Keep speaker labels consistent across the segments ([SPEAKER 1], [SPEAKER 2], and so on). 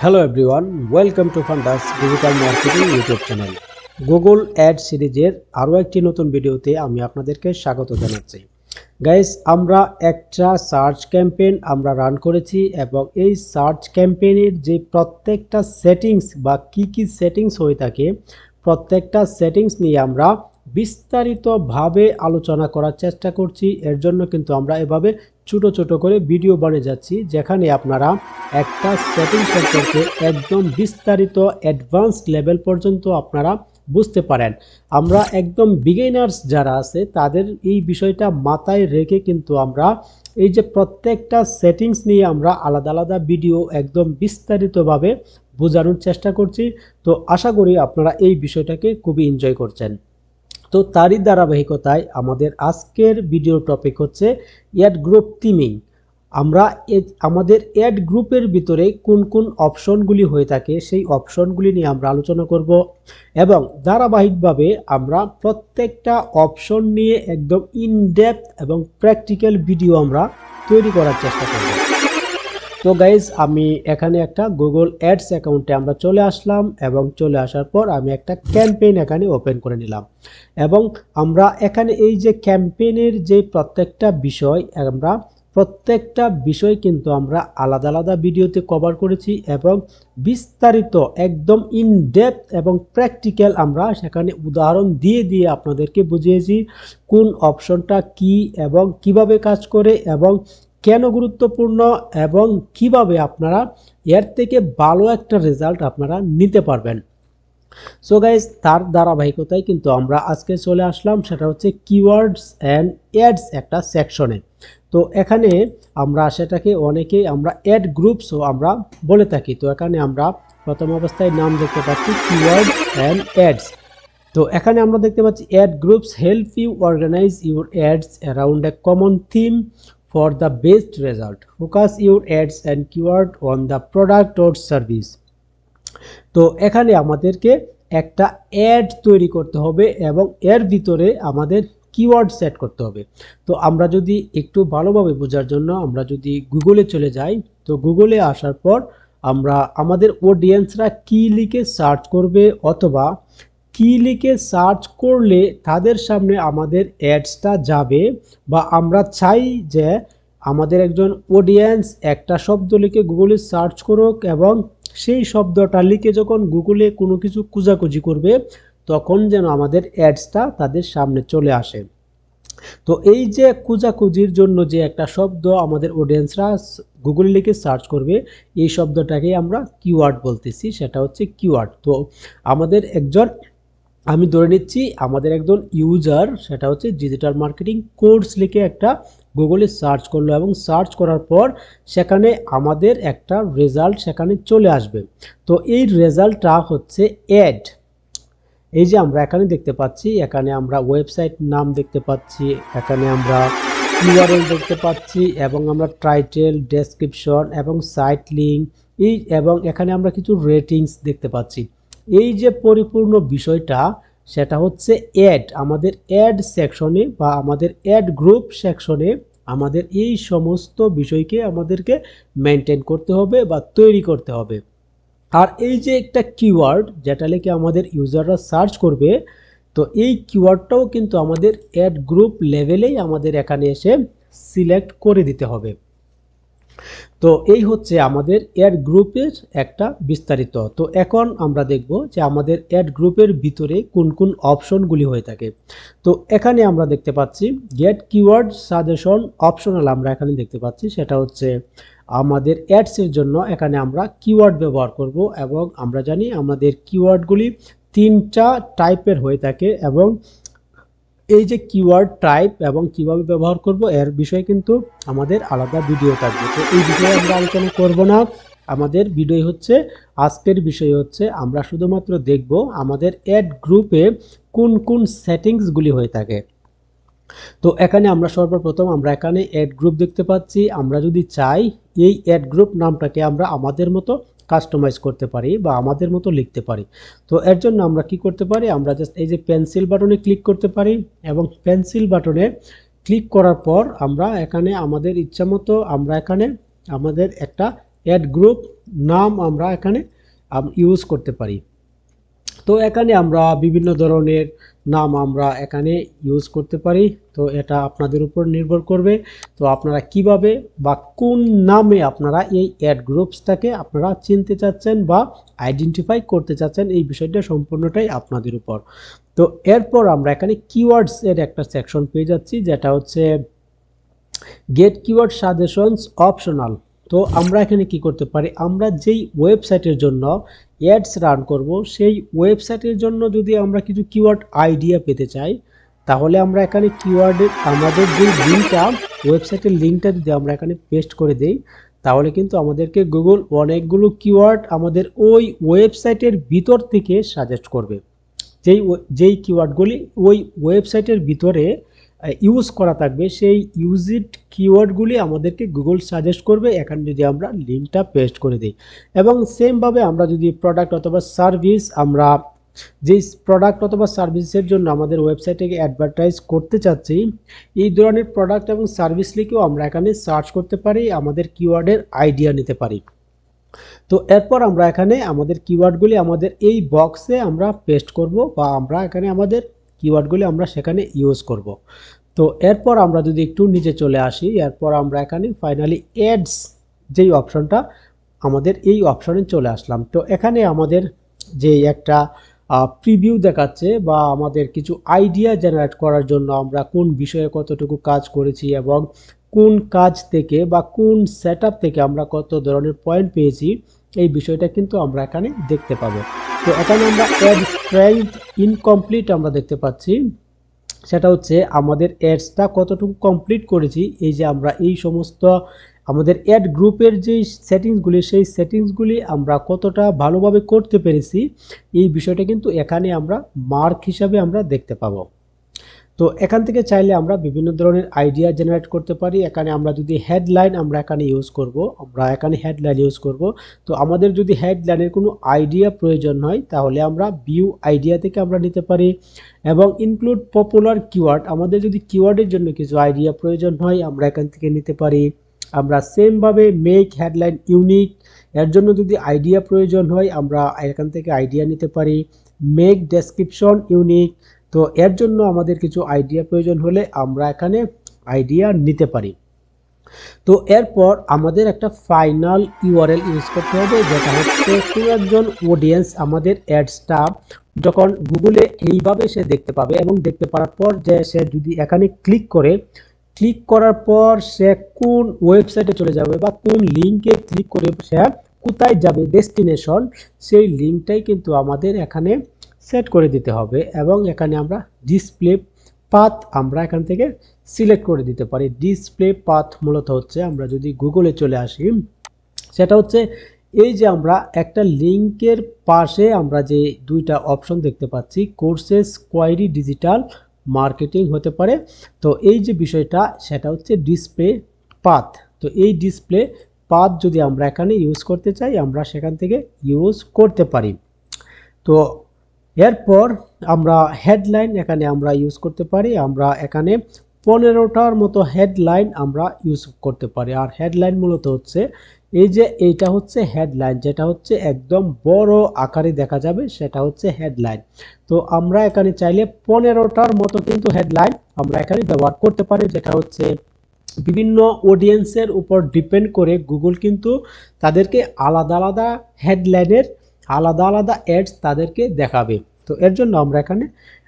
[SPEAKER 1] Hello everyone, welcome to Fandas Digital Marketing YouTube channel. Google ad সিরিজের আরো একটি নতুন ভিডিওতে আমি আপনাদেরকে স্বাগত জানাচ্ছি। গাইস, আমরা একটা সার্চ ক্যাম্পেইন আমরা রান করেছি এবং এই সার্চ ক্যাম্পেইনের যে প্রত্যেকটা সেটিংস বা কি সেটিংস হয়ে থাকে প্রত্যেকটা সেটিংস নিয়ে আমরা বিস্তারিতভাবে আলোচনা করার চেষ্টা করছি। এর জন্য কিন্তু আমরা এভাবে ছোট ছোট করে ভিডিও বানিয়ে যাচ্ছি, যেখানে আপনারা একটা সেটিং সম্পর্কে একদম বিস্তারিত অ্যাডভান্স লেভেল পর্যন্ত আপনারা বুঝতে পারেন। আমরা একদম বিগিনার্স যারা আছে তাদের এই বিষয়টা মাথায় রেখে কিন্তু আমরা এই যে প্রত্যেকটা সেটিংস নিয়ে আমরা আলাদা আলাদা ভিডিও একদম বিস্তারিতভাবে বোঝানোর চেষ্টা করছি। তো আশা করি আপনারা এই বিষয়টাকে খুবই এনজয় করছেন। তো তারই ধারাবাহিকতায় আমাদের আজকের ভিডিও টপিক হচ্ছে অ্যাড গ্রুপ থিমিং। আমরা আমাদের অ্যাড গ্রুপের ভিতরে কোন কোন অপশনগুলি হয়ে থাকে সেই অপশনগুলি নিয়ে আমরা আলোচনা করব এবং ধারাবাহিকভাবে আমরা প্রত্যেকটা অপশন নিয়ে একদম ইনডেপথ এবং প্র্যাকটিক্যাল ভিডিও আমরা তৈরি করার চেষ্টা করব। তো গাইজ, আমি এখানে একটা গুগল অ্যাডস অ্যাকাউন্টে আমরা চলে আসলাম এবং চলে আসার পর আমি একটা ক্যাম্পেইন এখানে ওপেন করে নিলাম এবং আমরা এখানে এই যে ক্যাম্পেইনের যে প্রত্যেকটা বিষয় কিন্তু আমরা আলাদা আলাদা ভিডিওতে কভার করেছি এবং বিস্তারিত একদম ইনডেপথ এবং প্র্যাকটিক্যাল আমরা সেখানে উদাহরণ দিয়ে দিয়ে আপনাদেরকে বুঝিয়েছি কোন অপশনটা কি এবং কিভাবে কাজ করে এবং কেন গুরুত্বপূর্ণ এবং কিভাবে আপনারা এর থেকে ভালো একটা রেজাল্ট আপনারা নিতে পারবেন। সো গাইজ, তার ধারাবাহিকতায় কিন্তু আমরা আজকে চলে আসলাম, সেটা হচ্ছে কিওয়ার্ডস অ্যান্ড অ্যাডস একটা সেকশনে। তো এখানে আমরা সেটাকে অনেকেই আমরা অ্যাড গ্রুপসও আমরা বলে থাকি। তো এখানে আমরা প্রথম অবস্থায় নাম দেখতে পাচ্ছি কিওয়ার্ডস অ্যান্ড অ্যাডস। তো এখানে আমরা দেখতে পাচ্ছি ad groups help you organise your ads around a common theme for the best result. Focus your ads and keyword on the product or service. তো এখানে আমাদেরকে একটা অ্যাড তৈরি করতে হবে এবং এর ভিতরে আমাদের কিওয়ার্ড সেট করতে হবে। তো আমরা যদি একটু ভালোভাবে বোঝার জন্য আমরা যদি গুগলে চলে যাই, তো গুগলে আসার পর আমরা আমাদের অডিয়েন্সরা কি লিখে সার্চ করবে অথবা কি লিখে সার্চ করলে তাদের সামনে আমাদের অ্যাডসটা যাবে, বা আমরা চাই যে আমাদের একজন অডিয়েন্স একটা শব্দ লিখে গুগলে সার্চ করুক এবং সেই শব্দটা লিখে যখন গুগলে কোনো কিছু খোঁজাখুঁজি করবে তখন যেন আমাদের অ্যাডসটা তাদের সামনে চলে আসে। তো এই যে খোঁজাখুঁজির জন্য যে একটা শব্দ আমাদের অডিয়েন্সরা গুগলে লিখে সার্চ করবে, এই শব্দটাকে আমরা কিওয়ার্ড বলতেছি, সেটা হচ্ছে কিওয়ার্ড। তো আমাদের আমি ধরে নিচ্ছি আমাদের একজন ইউজার, সেটা হচ্ছে ডিজিটাল মার্কেটিং কোর্স লিখে একটা গুগলে সার্চ করলো এবং সার্চ করার পর সেখানে আমাদের একটা রেজাল্ট সেখানে চলে আসবে। তো এই রেজাল্টটা হচ্ছে অ্যাড। এই যে আমরা এখানে দেখতে পাচ্ছি, এখানে আমরা ওয়েবসাইট নাম দেখতে পাচ্ছি, এখানে আমরা ইউআরএল দেখতে পাচ্ছি এবং আমরা টাইটেল, ডেসক্রিপশন এবং সাইট লিঙ্ক এবং এখানে আমরা কিছু রেটিংস দেখতে পাচ্ছি। এই যে পরিপূর্ণ বিষয়টা সেটা হচ্ছে অ্যাড। আমাদের অ্যাড সেকশনে বা আমাদের অ্যাড গ্রুপ সেকশনে আমাদের এই সমস্ত বিষয়কে আমাদেরকে মেনটেন করতে হবে বা তৈরি করতে হবে। আর এই যে একটা কিওয়ার্ড যেটা লিখে আমাদের ইউজাররা সার্চ করবে, তো এই কিওয়ার্ডটাও কিন্তু আমাদের অ্যাড গ্রুপ লেভেলেই আমাদের এখানে এসে সিলেক্ট করে দিতে হবে। তো এই হচ্ছে আমাদের অ্যাড গ্রুপের একটা বিস্তারিত। তো এখন আমরা দেখব যে আমাদের অ্যাড গ্রুপের ভিতরে কোন কোন অপশনগুলি হয়ে থাকে। তো এখানে আমরা দেখতে পাচ্ছি গেট কিওয়ার্ড সাজেশন অপশনাল, আমরা এখানে দেখতে পাচ্ছি সেটা হচ্ছে আমাদের অ্যাডসের জন্য এখানে আমরা কিওয়ার্ড ব্যবহার করব এবং আমরা জানি আমাদের কিওয়ার্ডগুলি তিনটা টাইপের হয়ে থাকে এবং এই যে কিওয়ার্ড টাইপ এবং কিভাবে ব্যবহার করব এর বিষয়ে কিন্তু আমাদের আলাদা ভিডিও থাকবে। তো এই বিষয়ে আমরা আলোচনা করব না। আমাদের ভিডিও হচ্ছে আজকের বিষয় হচ্ছে আমরা শুধুমাত্র দেখব আমাদের অ্যাড গ্রুপে কোন কোন সেটিংসগুলি হয়ে থাকে। তো এখানে আমরা সর্বপ্রথম আমরা এখানে অ্যাড গ্রুপ দেখতে পাচ্ছি। আমরা যদি চাই এই অ্যাড গ্রুপ নামটাকে আমরা আমাদের মতো কাস্টমাইজ করতে পারি বা আমাদের মতো লিখতে পারি। তো এর জন্য আমরা কি করতে পারি, আমরা জাস্ট এই যে পেন্সিল বাটনে ক্লিক করতে পারি এবং পেন্সিল বাটনে ক্লিক করার পর আমরা এখানে আমাদের ইচ্ছা মতো আমরা এখানে আমাদের একটা অ্যাড গ্রুপ নাম আমরা এখানে ইউজ করতে পারি। তো এখানে আমরা বিভিন্ন ধরনের নাম আমরা এখানে ইউজ করতে পারি। তো এটা আপনাদের উপর নির্ভর করবে। তো আপনারা কিভাবে বা কোন নামে আপনারা এই অ্যাড গ্রুপসটাকে আপনারা চিনতে চাচ্ছেন বা আইডেন্টিফাই করতে চাচ্ছেন, এই বিষয়টা সম্পূর্ণটাই আপনাদের উপর। তো এরপর আমরা এখানে কিওয়ার্ডস এর একটা সেকশন পেয়ে যাচ্ছি, যেটা হচ্ছে গেট কিওয়ার্ড সাজেশনস অপশনাল। তো আমরা এখানে কি করতে পারি, আমরা যেই ওয়েবসাইটের জন্য অ্যাডস রান করব সেই ওয়েবসাইটের জন্য যদি আমরা কিছু কিওয়ার্ড আইডিয়া পেতে চাই, তাহলে আমরা এখানে কিওয়ার্ডের আমাদের যে লিঙ্কটা, ওয়েবসাইটের লিঙ্কটা যদি আমরা এখানে পেস্ট করে দেই, তাহলে কিন্তু আমাদেরকে গুগল অনেকগুলো কিওয়ার্ড আমাদের ওই ওয়েবসাইটের ভিতর থেকে সাজেস্ট করবে। যেই কিওয়ার্ডগুলি ওই ওয়েবসাইটের ভিতরে ইউজ করা থাকবে, সেই ইউজড কিওয়ার্ডগুলি আমাদেরকে গুগল সাজেস্ট করবে এখানে যদি আমরা লিঙ্কটা পেস্ট করে দিই। এবং সেমভাবে আমরা যদি প্রোডাক্ট অথবা সার্ভিস, আমরা যেই প্রোডাক্ট অথবা সার্ভিসের জন্য আমাদের ওয়েবসাইটে অ্যাডভার্টাইজ করতে চাচ্ছি, এই ধরনের প্রোডাক্ট এবং সার্ভিস লিখেও আমরা এখানে সার্চ করতে পারি, আমাদের কিওয়ার্ডের আইডিয়া নিতে পারি। তো এরপর আমরা এখানে আমাদের কিওয়ার্ডগুলি আমাদের এই বক্সে আমরা পেস্ট করব, বা আমরা এখানে আমাদের কিওয়ার্ডগুলি আমরা সেখানে ইউজ করব। তো এরপর আমরা যদি একটু নিচে চলে আসি, এরপর আমরা এখানে ফাইনালি অ্যাডস যেই অপশনটা, আমাদের এই অপশনে চলে আসলাম। তো এখানে আমাদের যে একটা প্রিভিউ দেখাচ্ছে, বা আমাদের কিছু আইডিয়া জেনারেট করার জন্য আমরা কোন বিষয়ে কতটুকু কাজ করেছি এবং কোন কাজ থেকে বা কোন সেটআপ থেকে আমরা কত ধরনের পয়েন্ট পেয়েছি, এই বিষয়টা কিন্তু আমরা এখানে দেখতে পাবো। তো এখানে আমরা অ্যাড স্ট্রেংথ ইনকমপ্লিট আমরা দেখতে পাচ্ছি, সেটা হচ্ছে আমাদের অ্যাডসটা কতটুকু কমপ্লিট করেছি। এই যে আমরা এই সমস্ত আমাদের অ্যাড গ্রুপের যে সেটিংসগুলি, সেই সেটিংসগুলি আমরা কতটা ভালোভাবে করতে পেরেছি, এই বিষয়টা কিন্তু এখানে আমরা মার্ক হিসাবে আমরা দেখতে পাবো। তো এখান থেকে চাইলে আমরা বিভিন্ন ধরনের আইডিয়া জেনারেট করতে পারি। এখানে আমরা যদি হেডলাইন আমরা এখানে ইউজ করব, আমরা এখানে হেডলাইন ইউজ করব। তো আমাদের যদি হেডলাইনের কোনো আইডিয়া প্রয়োজন হয়, তাহলে আমরা ভিউ আইডিয়া থেকে আমরা নিতে পারি। এবং ইনক্লুড পপুলার কিওয়ার্ড, আমাদের যদি কিওয়ার্ডের জন্য কিছু আইডিয়া প্রয়োজন হয়, আমরা এখান থেকে নিতে পারি। আমরা সেমভাবে মেক হেডলাইন ইউনিক, এর জন্য যদি আইডিয়া প্রয়োজন হয়, আমরা এখান থেকে আইডিয়া নিতে পারি। মেক ডেসক্রিপশন ইউনিক, তো এর জন্য আমাদের কিছু আইডিয়া প্রয়োজন হলে আমরা এখানে আইডিয়া নিতে পারি। তো এরপর আমাদের একটা ফাইনাল ইউআরএল ইউজ করতে হবে, যেটা হচ্ছে কোনো একজন অডিয়েন্স আমাদের অ্যাডসটা যখন গুগলে এইভাবে সে দেখতে পাবে, এবং দেখতে পাওয়ার পর যে সে যদি এখানে ক্লিক করার পর সে কোন ওয়েবসাইটে চলে যাবে বা কোন লিঙ্কে ক্লিক করে সে কোথায় যাবে, ডেস্টিনেশন, সেই লিঙ্কটাই কিন্তু আমাদের এখানে সেট করে দিতে হবে। এবং এখানে আমরা ডিসপ্লে পাথ আমরা এখান থেকে সিলেক্ট করে দিতে পারি। ডিসপ্লে পাথ মূলত হচ্ছে, আমরা যদি গুগলে চলে আসি, সেটা হচ্ছে এই যে আমরা একটা লিঙ্কের পাশে আমরা যে দুইটা অপশন দেখতে পাচ্ছি, কোর্সেস, কোয়ারি, ডিজিটাল মার্কেটিং হতে পারে। তো এই যে বিষয়টা, সেটা হচ্ছে ডিসপ্লে পাথ। তো এই ডিসপ্লে পাথ যদি আমরা এখানে ইউজ করতে চাই, আমরা সেখান থেকে ইউজ করতে পারি। তো এরপর আমরা হেডলাইন এখানে আমরা ইউজ করতে পারি। আমরা এখানে 15টার মতো হেডলাইন আমরা ইউজ করতে পারি। আর হেডলাইন মূলত হচ্ছে এই যে এইটা হচ্ছে হেডলাইন, যেটা হচ্ছে একদম বড় আকারে দেখা যাবে, সেটা হচ্ছে হেডলাইন। তো আমরা এখানে চাইলে 15টার মতো কিন্তু হেডলাইন আমরা এখানে ব্যবহার করতে পারি, যেটা হচ্ছে বিভিন্ন অডিয়েন্সের উপর ডিপেন্ড করে গুগল কিন্তু তাদেরকে আলাদা আলাদা হেডলাইনের আলাদা আলাদা অ্যাডস তাদেরকে দেখাবে। তো এর জন্য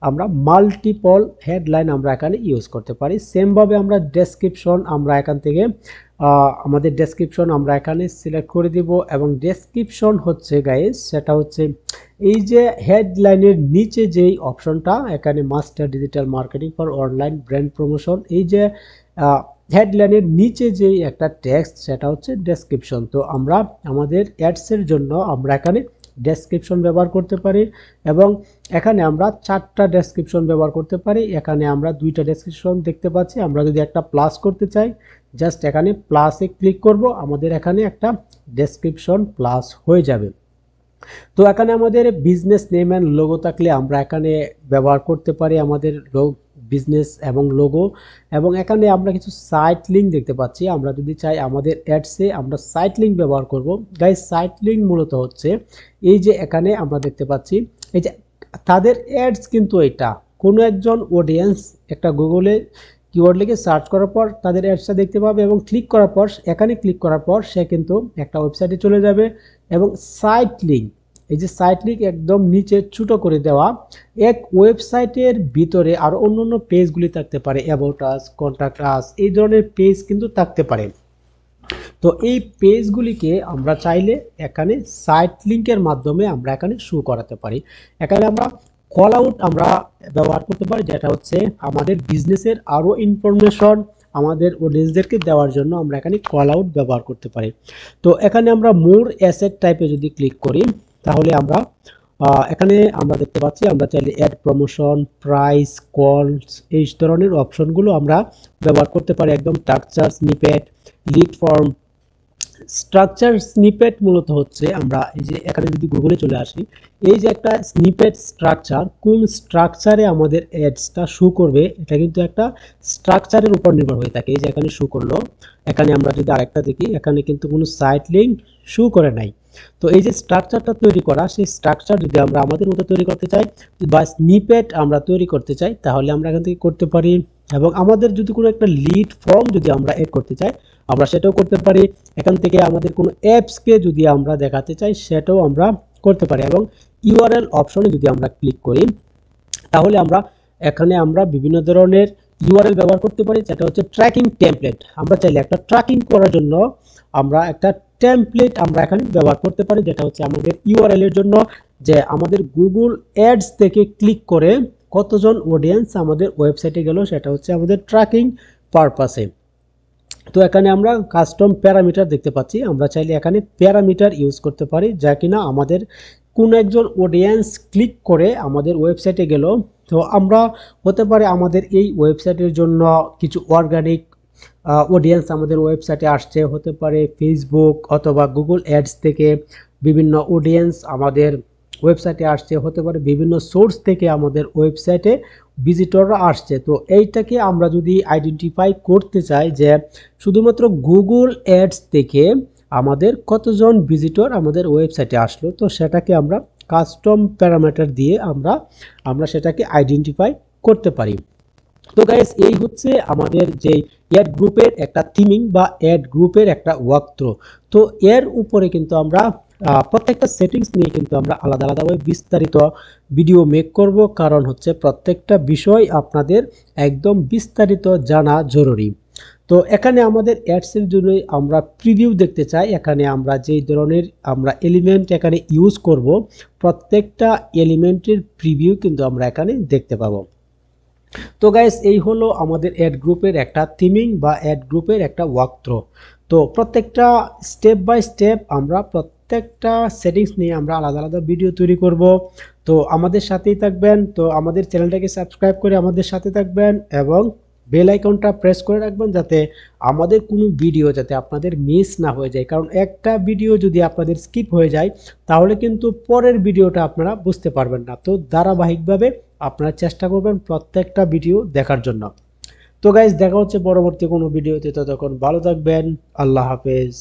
[SPEAKER 1] আমরা মাল্টিপল হেডলাইন আমরা এখানে ইউজ করতে পারি। সেমভাবে আমরা ডেসক্রিপশন আমরা এখান থেকে আমাদের ডেসক্রিপশন আমরা এখানে সিলেক্ট করে দিব। এবং ডেসক্রিপশন হচ্ছে গাইস, সেটা হচ্ছে এই যে হেডলাইনের নিচে যেই অপশনটা এখানে, master digital marketing for online brand promotion, এই যে হেডলাইনের নিচে যেই একটা টেক্সট, সেটা হচ্ছে ডেসক্রিপশন। তো আমরা আমাদের অ্যাডসের জন্য আমরা এখানে ডেসক্রিপশন ব্যবহার করতে পারি, এবং এখানে আমরা 4টা ডেসক্রিপশন ব্যবহার করতে পারি। এখানে আমরা 2টা ডেসক্রিপশন দেখতে পাচ্ছি। আমরা যদি একটা প্লাস করতে চাই, জাস্ট এখানে প্লাসে ক্লিক করব, আমাদের এখানে একটা ডেসক্রিপশন প্লাস হয়ে যাবে। তো এখানে আমাদের বিজনেস নেম অ্যান্ড লোগো থাকলে আমরা এখানে ব্যবহার করতে পারি আমাদের বিজনেস এবং লোগো, এবং এখানে আমরা কিছু সাইট লিঙ্ক দেখতে পাচ্ছি। আমরা যদি চাই আমাদের অ্যাডসে আমরা সাইট লিঙ্ক ব্যবহার করব। গাইস, সাইট লিঙ্ক মূলত হচ্ছে এই যে এখানে আমরা দেখতে পাচ্ছি এই যে তাদের অ্যাডস, কিন্তু এটা কোনো একজন অডিয়েন্স একটা গুগলে কিওয়ার্ড লিখে সার্চ করার পর তাদের অ্যাডসটা দেখতে পাবে এবং ক্লিক করার পর, এখানে ক্লিক করার পর সে কিন্তু একটা ওয়েবসাইটে চলে যাবে। এবং সাইট লিঙ্ক, এই যে সাইট লিঙ্ক একদম নিচে ছোট করে দেওয়া, এক ওয়েবসাইটের ভিতরে আর অন্য পেজগুলি থাকতে পারে, অ্যাবাউট আস, কন্টাক্ট আস, এই ধরনের পেজ কিন্তু থাকতে পারে। তো এই পেজগুলিকে আমরা চাইলে এখানে সাইট লিঙ্কের মাধ্যমে আমরা এখানে শো করাতে পারি। এখানে আমরা কল আউট আমরা ব্যবহার করতে পারি, যেটা হচ্ছে আমাদের বিজনেসের আরও ইনফরমেশন আমাদের অডিয়েন্সদেরকে দেওয়ার জন্য আমরা এখানে কল আউট ব্যবহার করতে পারি। তো এখানে আমরা মোর অ্যাসেট টাইপে যদি ক্লিক করি, তাহলে আমরা এখানে আমরা দেখতে পাচ্ছি আমরা চাইলে অ্যাড, প্রমোশন, প্রাইস, কলস, এই ধরনের অপশনগুলো আমরা ব্যবহার করতে পারি। একদম structure, snippet, lead form. Structure snippet মূলত হচ্ছে আমরা এই যে এখানে যদি গুগলে চলে আসি, এই যে একটা স্নিপেট স্ট্রাকচার, কোন স্ট্রাকচারে আমাদের অ্যাডসটা শো করবে, এটা কিন্তু একটা স্ট্রাকচারের উপর নির্ভর হয়ে থাকে। এই যে এখানে শো করলো, এখানে আমরা যদি আরেকটা দেখি, এখানে কিন্তু কোনো সাইট লিঙ্ক শো করে নাই। তো এই যে স্ট্রাকচারটা তৈরি করা, সেই স্ট্রাকচার যদি আমরা আমাদের মতো তৈরি করতে চাই বা স্নিপেট আমরা তৈরি করতে চাই, তাহলে আমরা এখান থেকে করতে পারি। এবং আমাদের যদি কোনো একটা লিড ফর্ম যদি আমরা এড করতে চাই, আমরা সেটাও করতে পারি। এখান থেকে আমাদের কোনো অ্যাপসকে যদি আমরা দেখাতে চাই, সেটাও আমরা করতে পারি। এবং ইউআরএল অপশনে যদি আমরা ক্লিক করি, তাহলে আমরা এখানে আমরা বিভিন্ন ধরনের ইউআরএল ব্যবহার করতে পারি, যেটা হচ্ছে ট্র্যাকিং টেমপ্লেট। আমরা চাইলে একটা ট্র্যাকিং করার জন্য আমরা একটা টেমপ্লেট আমরা এখানে ব্যবহার করতে পারি, যেটা হচ্ছে আমাদের ইউআরএল এর জন্য, যে আমাদের গুগল অ্যাডস থেকে ক্লিক করে কতজন অডিয়েন্স আমাদের ওয়েবসাইটে গেল, সেটা হচ্ছে আমাদের ট্র্যাকিং পারপাসে। তো এখানে আমরা কাস্টম প্যারামিটার দেখতে পাচ্ছি, আমরা চাইলে এখানে প্যারামিটার ইউজ করতে পারি, যা কিনা আমাদের কোন একজন অডিয়েন্স ক্লিক করে আমাদের ওয়েবসাইটে গেল। তো আমরা হতে পারে আমাদের এই ওয়েবসাইটের জন্য কিছু অর্গানিক অডিয়েন্স আমাদের ওয়েবসাইটে আসছে, হতে পারে ফেসবুক অথবা গুগল অ্যাডস থেকে বিভিন্ন অডিয়েন্স আমাদের ওয়েবসাইটে আসছে, হতে পারে বিভিন্ন সোর্স থেকে আমাদের ওয়েবসাইটে ভিজিটররা আসছে। তো এইটাকে আমরা যদি আইডেন্টিফাই করতে চাই যে শুধুমাত্র গুগল অ্যাডস থেকে আমাদের কতজন ভিজিটর আমাদের ওয়েবসাইটে আসলো, তো সেটাকে আমরা কাস্টম প্যারামিটার দিয়ে আমরা সেটাকে আইডেন্টিফাই করতে পারি। তো গাইস, এই হচ্ছে আমাদের যে অ্যাড গ্রুপের একটা থিমিং বা অ্যাড গ্রুপের একটা ওয়াকথ্রু। তো এর উপরে কিন্তু আমরা প্রত্যেকটা সেটিংস নিয়ে কিন্তু আমরা আলাদা আলাদাভাবে বিস্তারিত ভিডিও মেক করব, কারণ হচ্ছে প্রত্যেকটা বিষয় আপনাদের একদম বিস্তারিত জানা জরুরি। তো এখানে আমাদের অ্যাডসের জন্য আমরা প্রিভিউ দেখতে চাই, এখানে আমরা যেই ধরনের আমরা এলিমেন্ট এখানে ইউজ করব, প্রত্যেকটা এলিমেন্টের প্রিভিউ কিন্তু আমরা এখানে দেখতে পাবো। তো গাইস, এই হলো আমাদের অ্যাড গ্রুপের একটা থিমিং বা অ্যাড গ্রুপের একটা ওয়াকথ্রু। তো প্রত্যেকটা স্টেপ বাই স্টেপ আমরা প্রত্যেকটা সেটিংস নিয়ে আমরা আলাদা আলাদা ভিডিও তৈরি করব। তো আমাদের সাথেই থাকবেন। তো আমাদের চ্যানেলটাকে সাবস্ক্রাইব করে আমাদের সাথে থাকবেন এবং বেল আইকনটা প্রেস করে রাখবেন, যাতে আমাদের কোনো ভিডিও যাতে আপনাদের মিস না হয়ে যায়। কারণ একটা ভিডিও যদি আপনাদের স্কিপ হয়ে যায়, তাহলে কিন্তু পরের ভিডিওটা আপনারা বুঝতে পারবেন না। তো ধারাবাহিকভাবে আপনারা চেষ্টা করবেন প্রত্যেকটা ভিডিও দেখার জন্য। তো গাইজ, দেখা হচ্ছে পরবর্তী কোনো ভিডিওতে, ততক্ষণ ভালো থাকবেন। আল্লাহ হাফেজ।